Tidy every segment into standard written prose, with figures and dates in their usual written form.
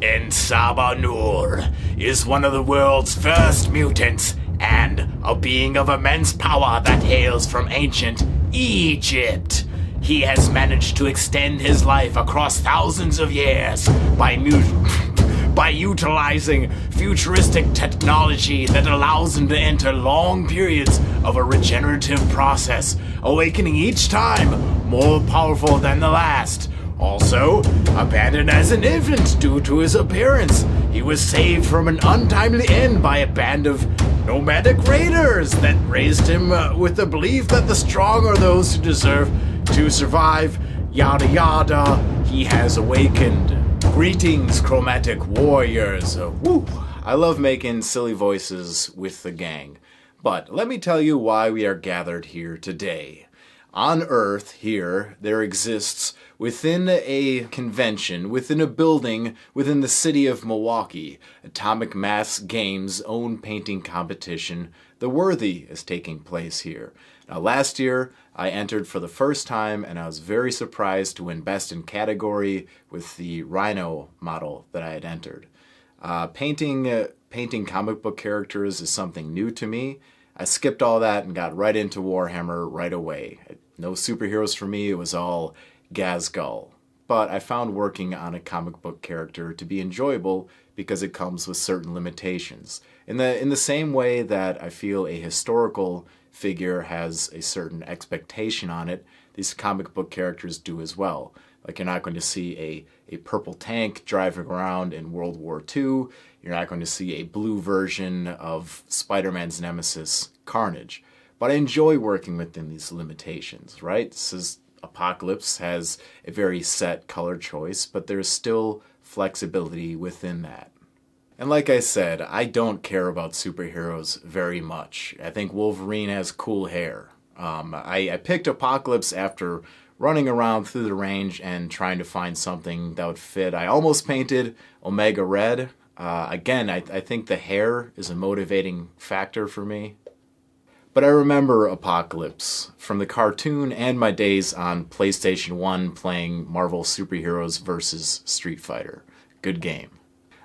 Ensabanur is one of the world's first mutants and a being of immense power that hails from ancient Egypt. He has managed to extend his life across thousands of years by utilizing futuristic technology that allows him to enter long periods of a regenerative process, awakening each time more powerful than the last. Also, abandoned as an infant due to his appearance, he was saved from an untimely end by a band of nomadic raiders that raised him with the belief that the strong are those who deserve to survive. Yada yada, he has awakened. Greetings, Chromatic Warriors. I love making silly voices with the gang, but let me tell you why we are gathered here today. On Earth, here, there exists, within a convention, within a building, within the city of Milwaukee, Atomic Mass Games' own painting competition, The Worthy, is taking place here. Now, last year, I entered for the first time, and I was very surprised to win Best in Category with the Rhino model that I had entered. Painting comic book characters is something new to me. I skipped all that and got right into Warhammer right away. No superheroes for me, it was all Gazgul. But I found working on a comic book character to be enjoyable because it comes with certain limitations. In the same way that I feel a historical figure has a certain expectation on it, these comic book characters do as well. Like, you're not going to see a purple tank driving around in World War II. You're not going to see a blue version of Spider-Man's nemesis, Carnage. But I enjoy working within these limitations, right? This is Apocalypse has a very set color choice, but there's still flexibility within that. And like I said, I don't care about superheroes very much. I think Wolverine has cool hair. I picked Apocalypse after running around through the range and trying to find something that would fit. I almost painted Omega Red. Again, I think the hair is a motivating factor for me. But I remember Apocalypse from the cartoon and my days on PlayStation 1 playing Marvel Superheroes vs. Street Fighter. Good game.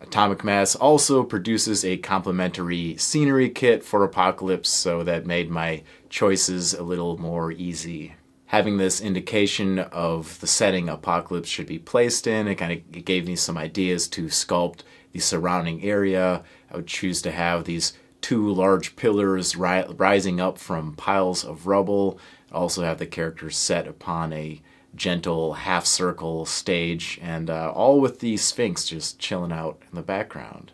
Atomic Mass also produces a complimentary scenery kit for Apocalypse, so that made my choices a little more easy. Having this indication of the setting Apocalypse should be placed in, it gave me some ideas to sculpt the surrounding area. I would choose to have these two large pillars rising up from piles of rubble. Also have the characters set upon a gentle half-circle stage, and all with the Sphinx just chilling out in the background.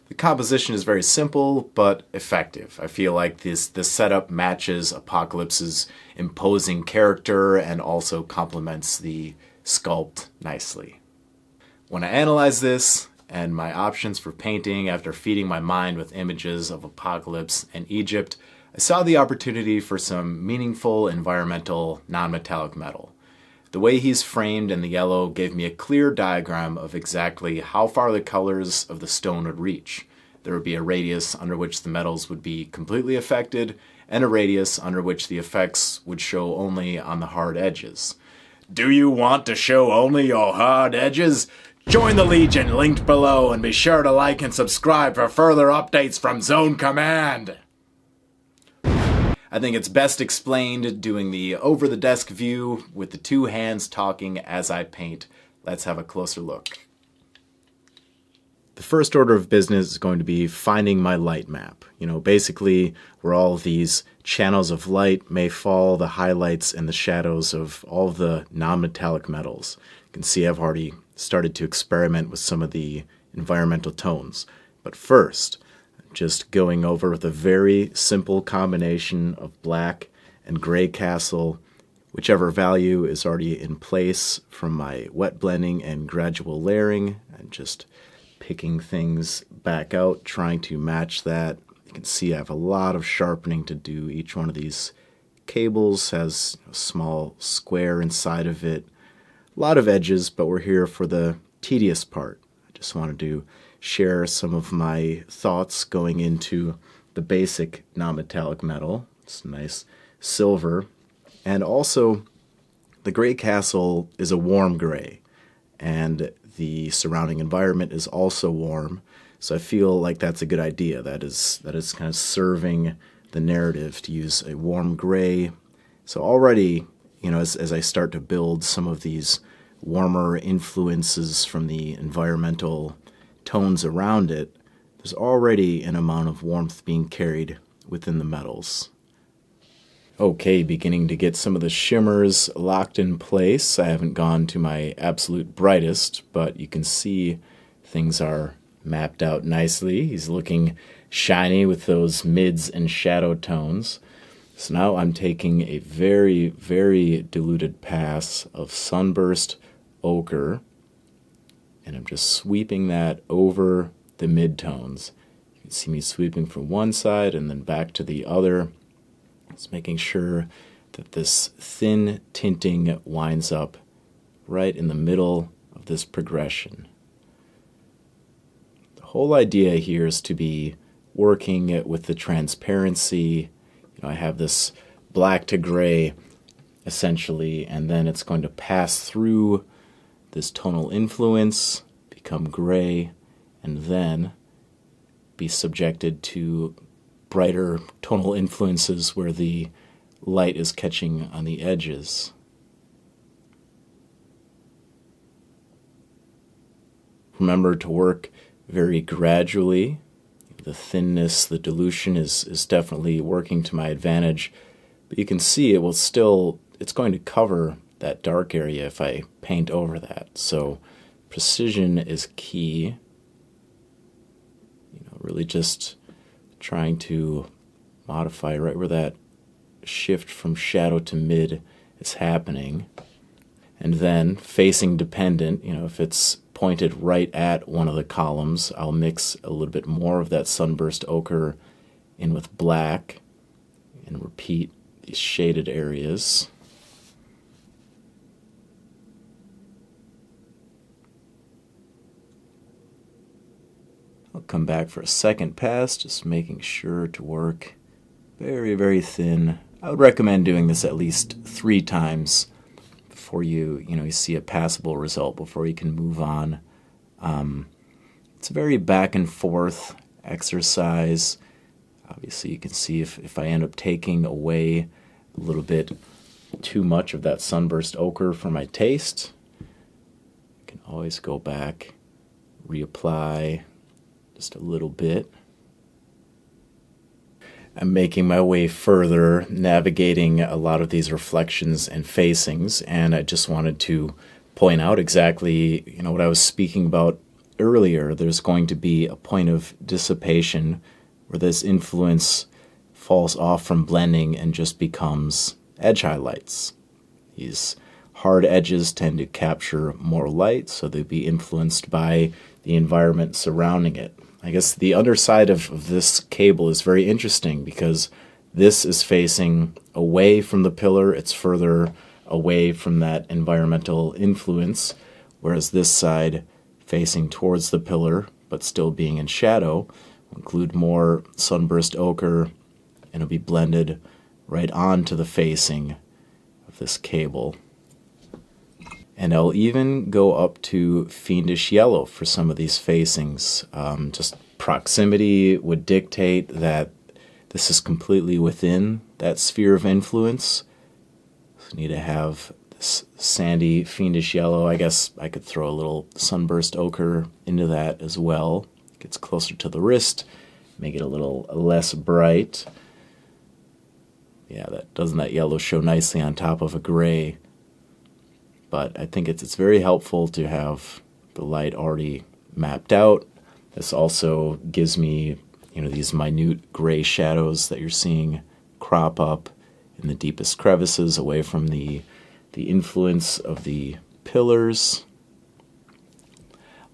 The composition is very simple, but effective. I feel like this setup matches Apocalypse's imposing character and also complements the sculpt nicely. When I analyze this, and my options for painting after feeding my mind with images of Apocalypse and Egypt, I saw the opportunity for some meaningful environmental non-metallic metal. The way he's framed in the yellow gave me a clear diagram of exactly how far the colors of the stone would reach. There would be a radius under which the metals would be completely affected, and a radius under which the effects would show only on the hard edges. Do you want to show only your hard edges? Join the Legion linked below, and be sure to like and subscribe for further updates from Zone Command. I think it's best explained doing the over-the-desk view with the two hands talking as I paint. Let's have a closer look. The first order of business is going to be finding my light map. Basically where all of these channels of light may fall, the highlights and the shadows of all of the non-metallic metals. You can see I've already started to experiment with some of the environmental tones. But first, just going over with a very simple combination of black and gray castle, whichever value is already in place from my wet blending and gradual layering, and just picking things back out, trying to match that. You can see I have a lot of sharpening to do. Each one of these cables has a small square inside of it. A lot of edges, but we're here for the tedious part. I just wanted to share some of my thoughts going into the basic non-metallic metal. It's nice silver. And also, the gray castle is a warm gray. And the surrounding environment is also warm. So I feel like that's a good idea. That is kind of serving the narrative to use a warm gray. So already, as I start to build some of these warmer influences from the environmental tones around it, there's already an amount of warmth being carried within the metals. Okay, beginning to get some of the shimmers locked in place. I haven't gone to my absolute brightest, but you can see things are mapped out nicely. He's looking shiny with those mids and shadow tones. So now I'm taking a very, very diluted pass of sunburst ochre, and I'm just sweeping that over the midtones. You can see me sweeping from one side and then back to the other. Just making sure that this thin tinting winds up right in the middle of this progression. The whole idea here is to be working with the transparency. I have this black to gray essentially, and then it's going to pass through this tonal influence, become gray, and then be subjected to brighter tonal influences where the light is catching on the edges. Remember to work very gradually. The thinness, the dilution is definitely working to my advantage, but you can see it's going to cover that dark area if I paint over that. So precision is key. Really just trying to modify right where that shift from shadow to mid is happening. And then facing dependent, if it's pointed right at one of the columns, I'll mix a little bit more of that sunburst ochre in with black and repeat these shaded areas. I'll come back for a second pass, just making sure to work very, very thin. I would recommend doing this at least 3 times before you see a passable result, before you can move on. It's a very back and forth exercise. Obviously, you can see if I end up taking away a little bit too much of that sunburst ochre for my taste, I can always go back, reapply just a little bit. I'm making my way further, navigating a lot of these reflections and facings, and I just wanted to point out exactly what I was speaking about earlier. There's going to be a point of dissipation where this influence falls off from blending and just becomes edge highlights. These hard edges tend to capture more light, so they'll be influenced by the environment surrounding it. I guess the underside of this cable is very interesting because this is facing away from the pillar. It's further away from that environmental influence, whereas this side facing towards the pillar but still being in shadow will include more sunburst ochre, and it'll be blended right onto the facing of this cable. And I'll even go up to fiendish yellow for some of these facings. Just proximity would dictate that this is completely within that sphere of influence. So need to have this sandy fiendish yellow. I guess I could throw a little sunburst ochre into that as well. Gets closer to the wrist, make it a little less bright. Yeah, doesn't that yellow show nicely on top of a gray? But I think it's very helpful to have the light already mapped out. This also gives me, these minute gray shadows that you're seeing crop up in the deepest crevices away from the influence of the pillars.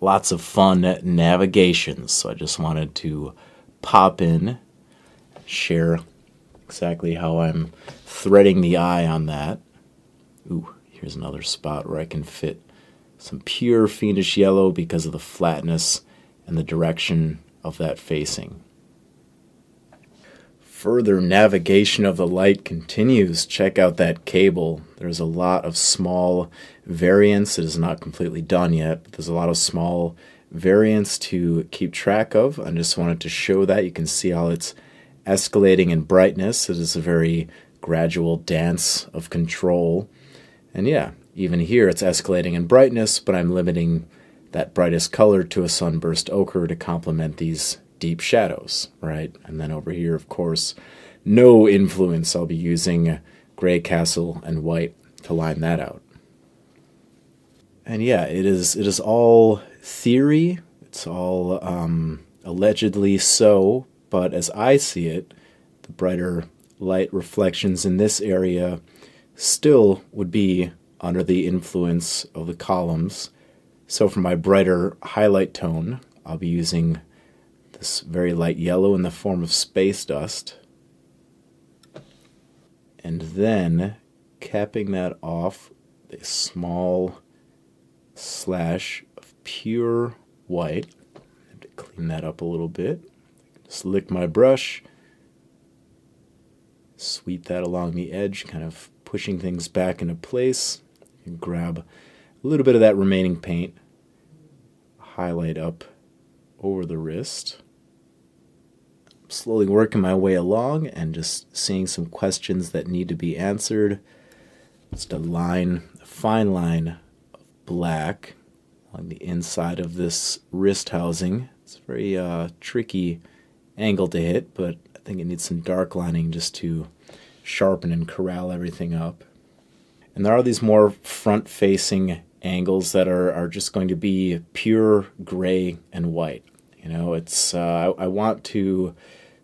Lots of fun navigations, so I just wanted to pop in, share exactly how I'm threading the eye on that. Ooh. Here's another spot where I can fit some pure fiendish yellow because of the flatness and the direction of that facing. Further navigation of the light continues. Check out that cable. There's a lot of small variants. It is not completely done yet, but there's a lot of small variants to keep track of. I just wanted to show that. You can see how it's escalating in brightness. It is a very gradual dance of control. And yeah, even here it's escalating in brightness, but I'm limiting that brightest color to a sunburst ochre to complement these deep shadows, right? And then over here, of course, no influence. I'll be using gray castle and white to line that out. And yeah, it is all theory. It's all allegedly so, but as I see it, the brighter light reflections in this area still would be under the influence of the columns. So for my brighter highlight tone, I'll be using this very light yellow in the form of space dust. And then capping that off with a small slash of pure white. I have to clean that up a little bit. Just lick my brush, sweep that along the edge, kind of pushing things back into place. And grab a little bit of that remaining paint, highlight up over the wrist. Slowly working my way along and just seeing some questions that need to be answered. Just a fine line of black along the inside of this wrist housing. It's a very tricky angle to hit, but I think it needs some dark lining just to sharpen and corral everything up. And there are these more front-facing angles that are just going to be pure gray and white. You know, it's I want to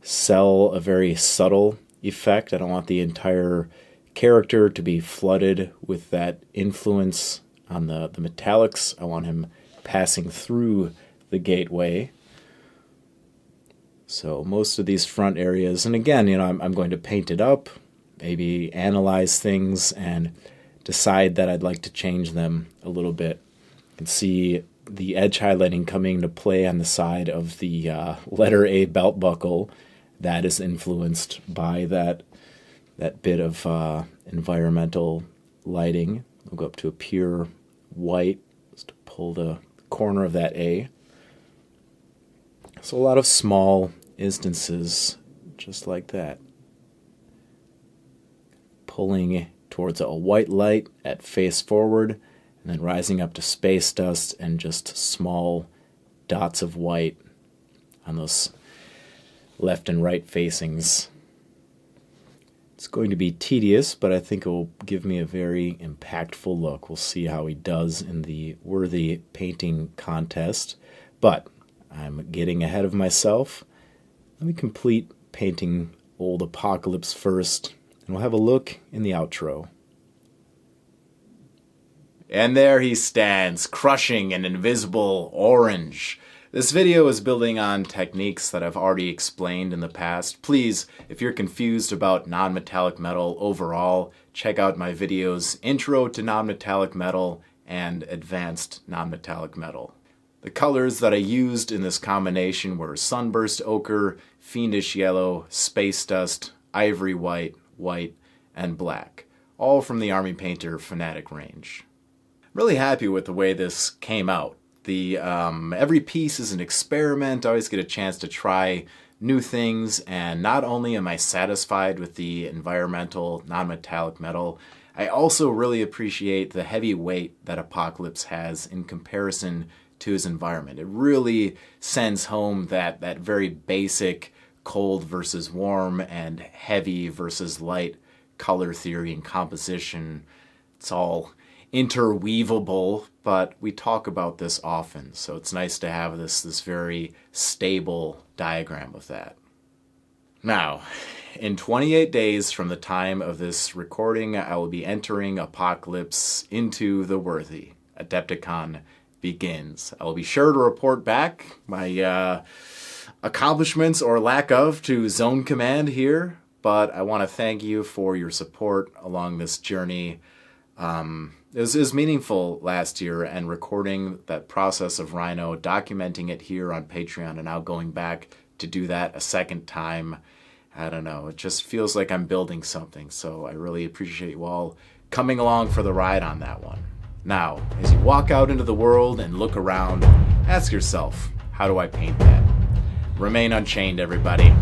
sell a very subtle effect. I don't want the entire character to be flooded with that influence on the metallics. I want him passing through the gateway. So most of these front areas, and again, you know, I'm going to paint it up, maybe analyze things, and decide that I'd like to change them a little bit. You can see the edge highlighting coming into play on the side of the letter A belt buckle. That is influenced by that bit of environmental lighting. We'll go up to a pure white just to pull the corner of that A. So a lot of small instances just like that. Pulling towards a white light at face forward, and then rising up to space dust and just small dots of white on those left and right facings. It's going to be tedious, but I think it will give me a very impactful look. We'll see how he does in the worthy painting contest, but I'm getting ahead of myself. Let me complete painting Old Apocalypse first, and we'll have a look in the outro. And there he stands, crushing an invisible orange. This video is building on techniques that I've already explained in the past. Please, if you're confused about non-metallic metal overall, check out my videos Intro to Non-Metallic Metal and Advanced Non-Metallic Metal. The colors that I used in this combination were Sunburst Ochre, Fiendish Yellow, Space Dust, Ivory White, White, and Black, all from the Army Painter Fanatic range. I'm really happy with the way this came out. Every piece is an experiment. I always get a chance to try new things, and not only am I satisfied with the environmental non-metallic metal, I also really appreciate the heavy weight that Apocalypse has in comparison to his environment. It really sends home that very basic cold versus warm and heavy versus light color theory and composition. It's all interweavable, but we talk about this often, so it's nice to have this very stable diagram of that. Now, in 28 days from the time of this recording, I will be entering Apocalypse into the worthy. Adepticon begins. I will be sure to report back my accomplishments or lack of to Zone Command here, but I want to thank you for your support along this journey. It was meaningful last year, and recording that process of Rhino, documenting it here on Patreon, and now going back to do that a second time I don't know, it just feels like I'm building something, so I really appreciate you all coming along for the ride on that one. Now, as you walk out into the world and look around, ask yourself, how do I paint that? Remain unchained, everybody.